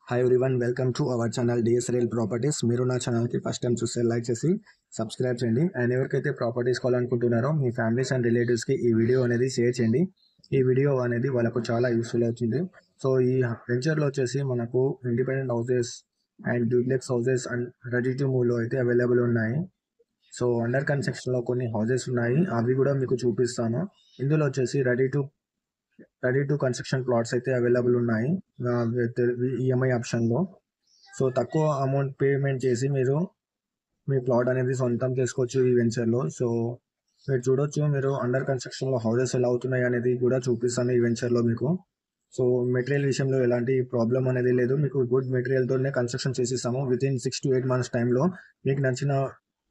Hi everyone, welcome to our channel DSL properties. మీరు నా ఛానల్కి ఫస్ట్ టైం చూస్తే లైక్ చేసి సబ్స్క్రైబ్ చేయండి. అండ్ ఎవరికైతే ప్రాపర్టీస్ కావాలనుకుంటున్నారో మీ ఫ్యామిలీస్ అండ్ రిలేటివ్స్కి ఈ వీడియో అనేది షేర్ చేయండి. ఈ వీడియో అనేది వాళ్ళకు చాలా యూస్ఫుల్ అవుతుంది. సో ఈ వెంచర్లో వచ్చేసి మనకు independent houses and duplex houses and ready to మూవ్లో అయితే అవైలబుల్ ఉన్నాయి. సో అండర్ కన్స్ట్రక్షన్లో కొన్ని హౌసెస్ ఉన్నాయి, అవి కూడా మీకు చూపిస్తాను. ఇందులో వచ్చేసి రెడీ టు కన్స్ట్రక్షన్ ప్లాట్స్ అయితే అవైలబుల్ ఉన్నాయి విత్ ఈఎంఐ ఆప్షన్లో. సో తక్కువ అమౌంట్ పేమెంట్ చేసి మీరు మీ ప్లాట్ అనేది సొంతం చేసుకోవచ్చు ఈ వెంచర్లో. సో మీరు చూడొచ్చు, మీరు అండర్ కన్స్ట్రక్షన్లో హౌసెస్ ఎలా అవుతున్నాయి అనేది కూడా చూపిస్తాను ఈ వెంచర్లో మీకు. సో మెటీరియల్ విషయంలో ఎలాంటి ప్రాబ్లం అనేది లేదు, మీకు గుడ్ మెటీరియల్తోనే కన్స్ట్రక్షన్ చేసిస్తాము. వితిన్ 6 to 8 months టైంలో మీకు నచ్చిన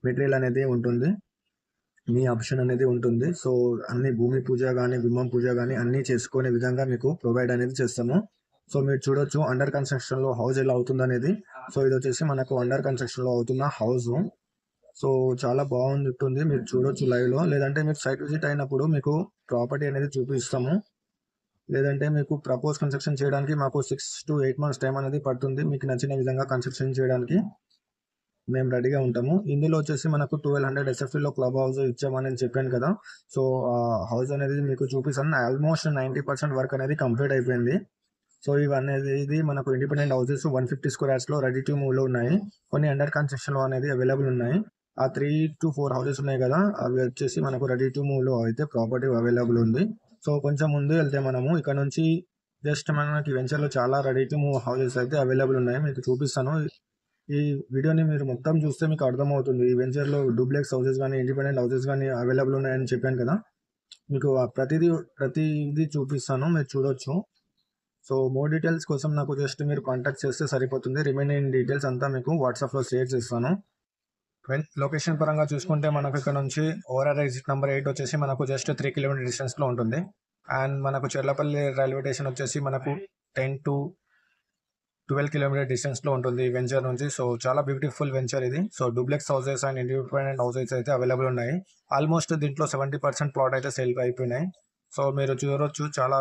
మెటీరియల్ అనేది ఉంటుంది, మీ ఆప్షన్ అనేది ఉంటుంది. సో అన్ని భూమి పూజ కానీ గుమ్మం పూజ కానీ అన్నీ చేసుకునే విధంగా మీకు ప్రొవైడ్ అనేది చేస్తాము. సో మీరు చూడొచ్చు అండర్ కన్స్ట్రక్షన్లో హౌస్ ఎలా అవుతుంది అనేది. సో ఇది వచ్చేసి మనకు అండర్ కన్స్ట్రక్షన్లో అవుతున్న హౌస్. సో చాలా బాగుంటుంది, మీరు చూడొచ్చు లైవ్లో. లేదంటే మీరు సైట్ విజిట్ అయినప్పుడు మీకు ప్రాపర్టీ అనేది చూపిస్తాము. లేదంటే మీకు ప్రపోజ్ కన్స్ట్రక్షన్ చేయడానికి మాకు 6 to 8 months టైం అనేది పడుతుంది. మీకు నచ్చిన విధంగా కన్స్ట్రక్షన్ చేయడానికి మేము రెడీగా ఉంటాము. ఇందులో వచ్చేసి మనకు 1200 ఎస్ఎఫ్టీలో క్లబ్ హౌస్ ఇచ్చామని చెప్పాను కదా. సో ఆ హౌస్ అనేది మీకు చూపిస్తాను. ఆల్మోస్ట్ 90% వర్క్ అనేది కంప్లీట్ అయిపోయింది. సో ఇది మనకు independent houses 150 squares ready to మూవ్లో ఉన్నాయి. కొన్ని అండర్ కన్స్ట్రక్షన్లో అనేది అవైలబుల్ ఉన్నాయి. ఆ 3 to 4 హౌసెస్ ఉన్నాయి కదా, అవి వచ్చేసి మనకు రెడీ టు మూవ్లో అయితే ప్రాపర్టీ అవైలబుల్ ఉంది. సో కొంచెం ముందు వెళ్తే మనము ఇక్కడ నుంచి జస్ట్ మనకి వెంచర్లో చాలా రెడీ టు మూవ్ హౌసెస్ అయితే అవైలబుల్ ఉన్నాయి, మీకు చూపిస్తాను. ఈ వీడియోని మీరు మొత్తం చూస్తే మీకు అర్థమవుతుంది. ఈ వెంచర్లో డూప్లెక్స్ హౌసెస్ కానీ ఇండిపెండెంట్ హౌసెస్ కానీ అవైలబుల్ ఉన్నాయని చెప్పాను కదా. మీకు ప్రతిదీ చూపిస్తాను, మీరు చూడొచ్చు. సో మోర్ డీటెయిల్స్ కోసం నాకు జస్ట్ మీరు కాంటాక్ట్ చేస్తే సరిపోతుంది. రిమైనింగ్ డీటెయిల్స్ అంతా మీకు వాట్సాప్లో షేర్ చేస్తాను. లొకేషన్ పరంగా చూసుకుంటే మనకు ఇక్కడ నుంచి ఓఆర్ఆర్ ఎగ్జిట్ నెంబర్ 8 వచ్చేసి మనకు జస్ట్ 3 kilometer డిస్టెన్స్లో ఉంటుంది. అండ్ మనకు చెర్లపల్లి రైల్వే స్టేషన్ వచ్చేసి మనకు 10 to 12 kilometer డిస్టెన్స్లో ఉంటుంది ఈ వెంచర్ నుంచి. సో చాలా బ్యూటిఫుల్ వెంచర్ ఇది. So duplex houses and independent houses అయితే అవైలబుల్ ఉన్నాయి. ఆల్మోస్ట్ దీంట్లో 70% ప్లాట్ అయితే సేల్ అయిపోయినాయి. సో మీరు చూడొచ్చు, చాలా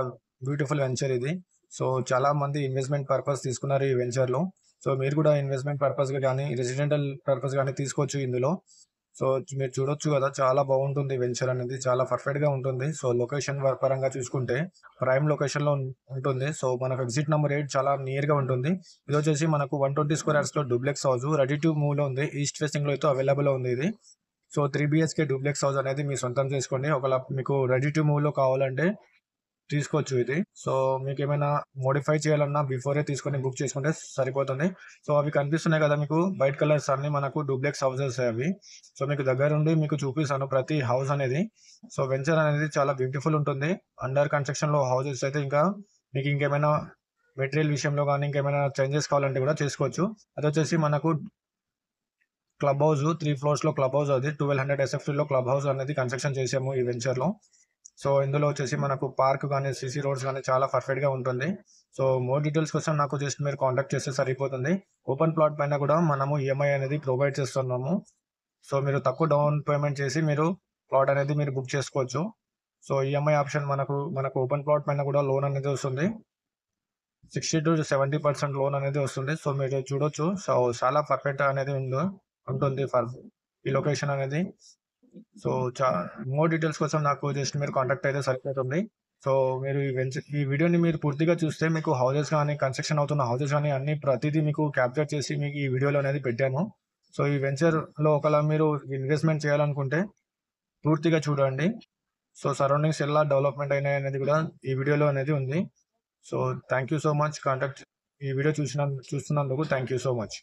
బ్యూటిఫుల్ వెంచర్ ఇది. సో చాలా మంది ఇన్వెస్ట్మెంట్ పర్పస్ తీసుకున్నారు ఈ వెంచర్లో. సో మీరు కూడా ఇన్వెస్ట్మెంట్ పర్పస్గా కానీ రెసిడెంటల్ పర్పస్ కానీ తీసుకోవచ్చు ఇందులో. సో మీరు చూడొచ్చు కదా, చాలా బాగుంటుంది వెంచర్ అనేది, చాలా పర్ఫెక్ట్గా ఉంటుంది. సో లొకేషన్ పరంగా చూసుకుంటే ప్రైమ్ లొకేషన్లో ఉంటుంది. సో మనకు ఎగ్జిట్ నెంబర్ 8 చాలా నియర్గా ఉంటుంది. ఇది వచ్చేసి మనకు 120 squares duplex house ready to మూవ్లో ఉంది. ఈస్ట్ ఫేసింగ్లో అయితే అవైలబుల్ ఉంది ఇది. సో 3 BHK డూప్లెక్స్ హౌస్ అనేది మీ సొంతం చేసుకోండి. ఒకవేళ మీకు రెడీ టు మూవ్లో కావాలంటే తీసుకోవచ్చు ఇది. సో మీకు ఏమైనా మోడిఫై చేయాలన్నా బిఫోరే తీసుకొని బుక్ చేసుకుంటే సరిపోతుంది. సో అవి కనిపిస్తున్నాయి కదా మీకు, వైట్ కలర్స్ అన్ని మనకు డూప్లెక్స్ హౌసెస్ అవి. సో మీకు దగ్గరుండి మీకు చూపిస్తాను ప్రతి హౌస్ అనేది. సో వెంచర్ అనేది చాలా బ్యూటిఫుల్ ఉంటుంది. అండర్ కన్స్ట్రక్షన్లో హౌసెస్ అయితే ఇంకా మీకు ఇంకేమైనా మెటీరియల్ విషయంలో కానీ ఇంకేమైనా చేంజెస్ కావాలంటే కూడా చేసుకోవచ్చు. అది వచ్చేసి మనకు club house 3 floors club house, అది 1200 SFTలో క్లబ్ హౌస్ అనేది కన్స్ట్రక్షన్ చేసాము ఈ వెంచర్లో. సో ఇందులో వచ్చేసి మనకు పార్క్ కానీ సిసి రోడ్స్ కానీ చాలా పర్ఫెక్ట్గా ఉంటుంది. సో మోర్ డీటెయిల్స్ కోసం నాకు జస్ట్ మీరు కాంటాక్ట్ చేస్తే సరిపోతుంది. ఓపెన్ ప్లాట్ పైన కూడా మనము ఈఎంఐ అనేది ప్రొవైడ్ చేస్తున్నాము. సో మీరు తక్కువ డౌన్ పేమెంట్ చేసి మీరు ప్లాట్ అనేది మీరు బుక్ చేసుకోవచ్చు. సో ఈఎంఐ ఆప్షన్ మనకు ఓపెన్ ప్లాట్ పైన కూడా లోన్ అనేది వస్తుంది. 60 to 70% లోన్ అనేది వస్తుంది. సో మీరు చూడొచ్చు. సో చాలా పర్ఫెక్ట్ అనేది ఉంటుంది ఫర్ ఈ లొకేషన్ అనేది. సో మోర్ డీటెయిల్స్ కోసం నాకు జస్ట్ మీరు కాంటాక్ట్ అయితే సరిపోతుంది. సో మీరు ఈ వీడియోని మీరు పూర్తిగా చూస్తే మీకు హౌసెస్ కానీ కన్స్ట్రక్షన్ అవుతున్న హౌసెస్ కానీ అన్ని ప్రతిదీ మీకు క్యాప్చర్ చేసి మీకు ఈ వీడియోలో అనేది పెట్టాను. సో ఈ వెంచర్లో ఒకవేళ మీరు ఇన్వెస్ట్మెంట్ చేయాలనుకుంటే పూర్తిగా చూడండి. సో సరౌండింగ్స్ ఎలా డెవలప్మెంట్ అయినాయి అనేది కూడా ఈ వీడియోలో అనేది ఉంది. So thank you so much. ఈ వీడియో చూస్తున్నందుకు థ్యాంక్ యూ సో మచ్.